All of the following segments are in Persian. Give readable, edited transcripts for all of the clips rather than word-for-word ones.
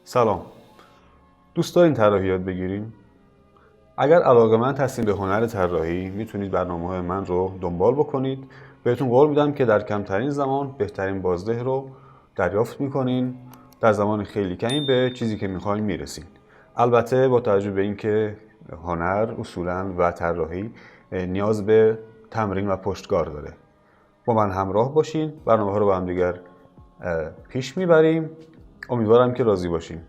سلام. دوست دارین طراحی یاد بگیرین؟ اگر علاقه‌مند هستین به هنر طراحی میتونید برنامه‌های من رو دنبال بکنید. بهتون قول میدم که در کمترین زمان بهترین بازده رو دریافت میکنین. در زمان خیلی کمی به چیزی که میخواین میرسین. البته با توجه به اینکه هنر اصولاً و طراحی نیاز به تمرین و پشتکار داره. با من همراه باشین، برنامه‌ها رو با هم دیگر پیش میبریم. امیدوارم که راضی باشین.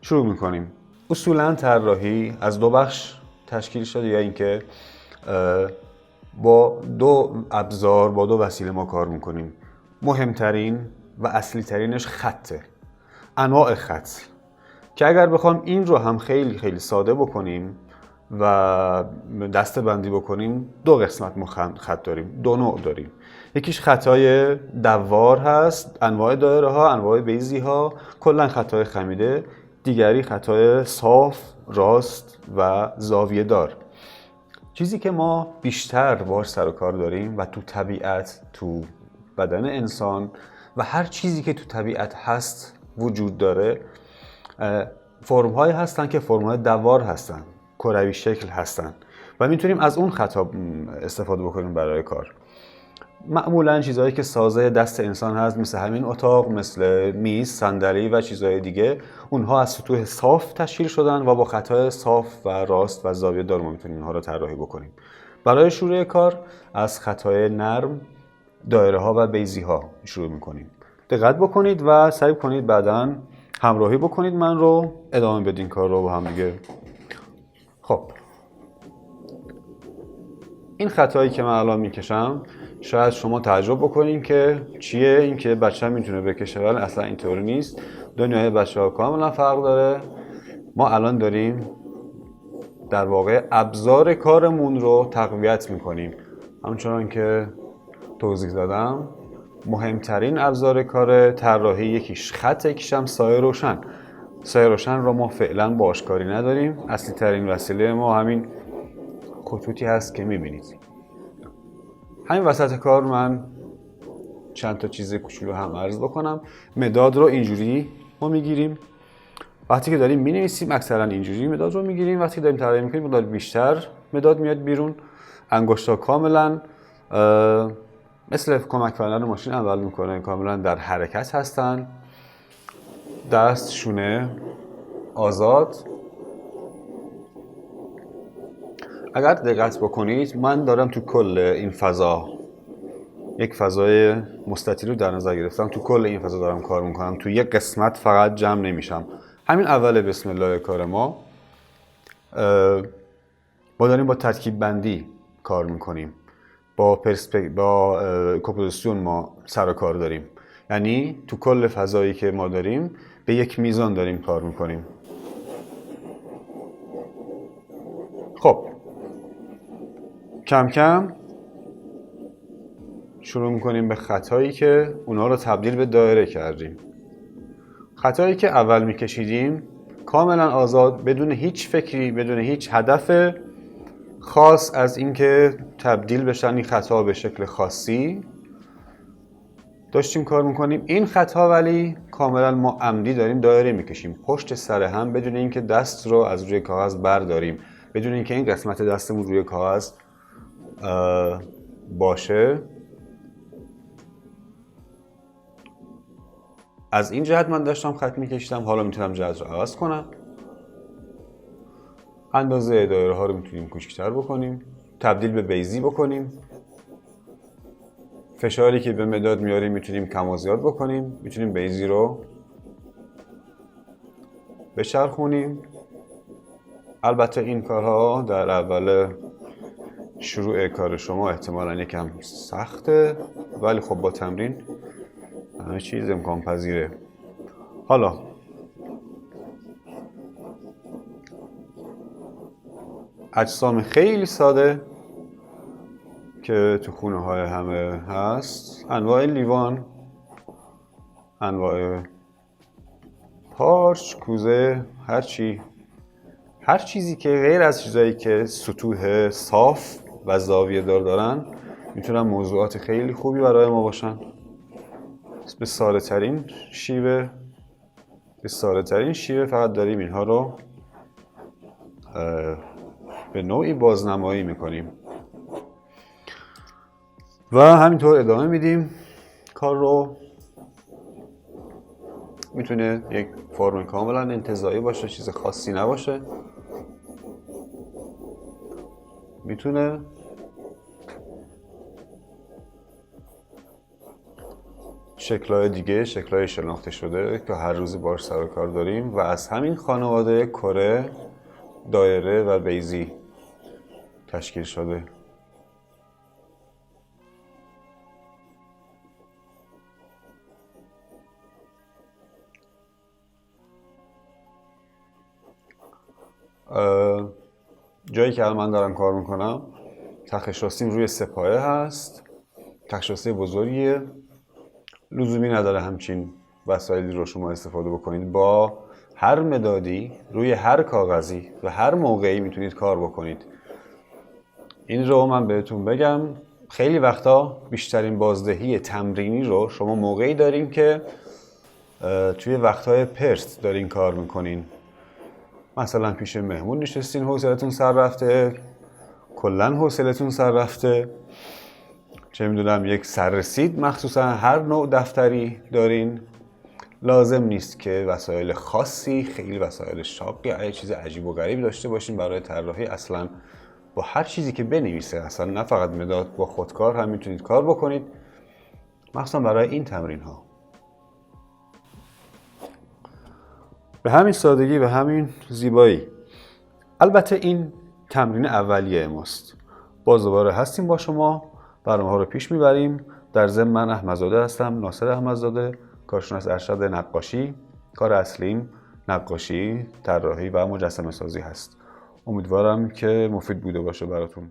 شروع میکنیم. اصولاً طراحی از دو بخش تشکیل شده، یا اینکه با دو ابزار، با دو وسیله ما کار میکنیم. مهمترین و اصلی ترینش خطه، انواع خط، که اگر بخوام این رو هم خیلی خیلی ساده بکنیم و دسته بندی بکنیم، دو قسمت ما خط داریم، دو نوع داریم. یکیش خطای دوار هست، انواع دایره ها، انواع بیزی ها، کلا خطای خمیده. دیگری خطای صاف، راست و زاویه دار. چیزی که ما بیشتر باهاش سر و کار داریم و تو طبیعت، تو بدن انسان و هر چیزی که تو طبیعت هست وجود داره، فرم هایی هستن که فرم های دوار هستن، کروی شکل هستن و میتونیم از اون خطا استفاده بکنیم برای کار. معمولا چیزهایی که سازه دست انسان هست، مثل همین اتاق، مثل میز، صندلی و چیزهای دیگه، اونها از سطوح صاف تشکیل شدن و با خطای صاف و راست و زاویه دار ما میتونیم اینها رو طراحی بکنیم. برای شروع کار از خطای نرم، دایره ها و بیزی ها شروع میکنیم. دقت بکنید و سعی کنید بعداً همراهی بکنید من رو، ادامه بدین کار رو با هم دیگه. خب، این خطایی که من الان میکشم شاید شما تعجب بکنین که چیه این که بچه هم میتونه بکشه، ولی اصلا اینطوری نیست. دنیای بچه ها کاملا فرق داره. ما الان داریم در واقع ابزار کارمون رو تقویت میکنیم. همچنان که توضیح دادم، مهمترین ابزار کار طراحی یکیش خط، یکیش هم سایه روشن. سایه روشن رو ما فعلا باهاش کاری نداریم. اصلی ترین وسیله ما همین خطوطی هست که میبینید. همین وسط کار من چند تا چیز کوچولو هم عرض بکنم. مداد رو اینجوری ما میگیریم. وقتی که داریم مینویسیم اکثرا اینجوری مداد رو میگیریم. وقتی که داریم طراحی میکنیم مداد بیشتر مداد میاد بیرون. انگشتا کاملا مثل کمک فرمان ماشین عمل میکنه، کاملا در حرکت هستن. دست، شونه آزاد. اگر دقت بکنید من دارم تو کل این فضا یک فضای مستطیل رو در نظر گرفتم. تو کل این فضا دارم کار میکنم، تو یک قسمت فقط جمع نمیشم. همین اول بسم الله کار ما داریم با ترکیب بندی کار میکنیم. با کمپوزیسیون ما سر و کار داریم. یعنی تو کل فضایی که ما داریم به یک میزان داریم کار میکنیم. خب، کم کم شروع میکنیم به خطایی که اونها رو تبدیل به دایره کردیم. خطایی که اول میکشیدیم کاملا آزاد، بدون هیچ فکری، بدون هیچ هدف خاص از اینکه تبدیل بشن این خطا به شکل خاصی، داشتیم کار میکنیم. این خطا ولی کاملا ما عمدی داریم دایره میکشیم پشت سر هم، بدون اینکه دست رو از روی کاغذ برداریم، بدون اینکه این قسمت دستمون روی کاغذ باشه. از این جهت من داشتم خط میکشیدم. حالا میتونم جهت رو عوض کنم. اندازه دایره ها رو میتونیم کوچکتر بکنیم، تبدیل به بیزی بکنیم. فشاری که به مداد میاریم میتونیم کم و زیاد بکنیم. میتونیم بیزی رو بچرخونیم. البته این کارها در اول شروع کار شما احتمالاً یکم سخته، ولی خب با تمرین همه چیز امکان پذیره. حالا اجسام خیلی ساده که تو خونه های همه هست، انواع لیوان، انواع پارچ، کوزه، هر چیزی که غیر از چیزایی که سطوح صاف و زاویه دار دارن میتونن موضوعات خیلی خوبی برای ما باشن. به ساده ترین شیوه به ساده ترین شیوه فقط داریم اینها رو به نوعی بازنمایی میکنیم و همینطور ادامه میدیم کار رو. میتونه یک فرم کاملا انتزاعی باشه، چیز خاصی نباشه. میتونه شکل‌های دیگه، شکل‌های شناخته شده که هر روز باهاش سر و کار داریم و از همین خانواده کره، دایره و بیضی تشکیل شده. جایی که من دارم کار میکنم تخت شاستیم روی سه‌پایه هست. تخت شاسی بزرگیه، لزومی نداره همچین وسایلی رو شما استفاده بکنید. با هر مدادی روی هر کاغذی و هر موقعی میتونید کار بکنید. این رو من بهتون بگم، خیلی وقتا بیشترین بازدهی تمرینی رو شما موقعی دارین که توی وقتهای پرت دارین کار میکنین. مثلا پیش مهمون نشستین، حوصلتون سر رفته، کلن حوصلتون سر رفته، چه میدونم یک سررسید، مخصوصا هر نوع دفتری دارین، لازم نیست که وسایل خاصی، خیلی وسایل شاقی یا چیز عجیب و غریبی داشته باشین برای طراحی. اصلا با هر چیزی که بنویسه، اصلا نه فقط مداد، با خودکار هم میتونید کار بکنید، مخصوصا برای این تمرین ها. به همین سادگی، به همین زیبایی. البته این تمرین اولیه ماست. باز دوباره هستیم با شما، برنامه ها رو پیش میبریم. در ضمن من احمدزاده هستم، ناصر احمدزاده، کارشناس ارشد نقاشی. کار اصلیم نقاشی، طراحی و مجسمه سازی هست. امیدوارم که مفید بوده باشه براتون.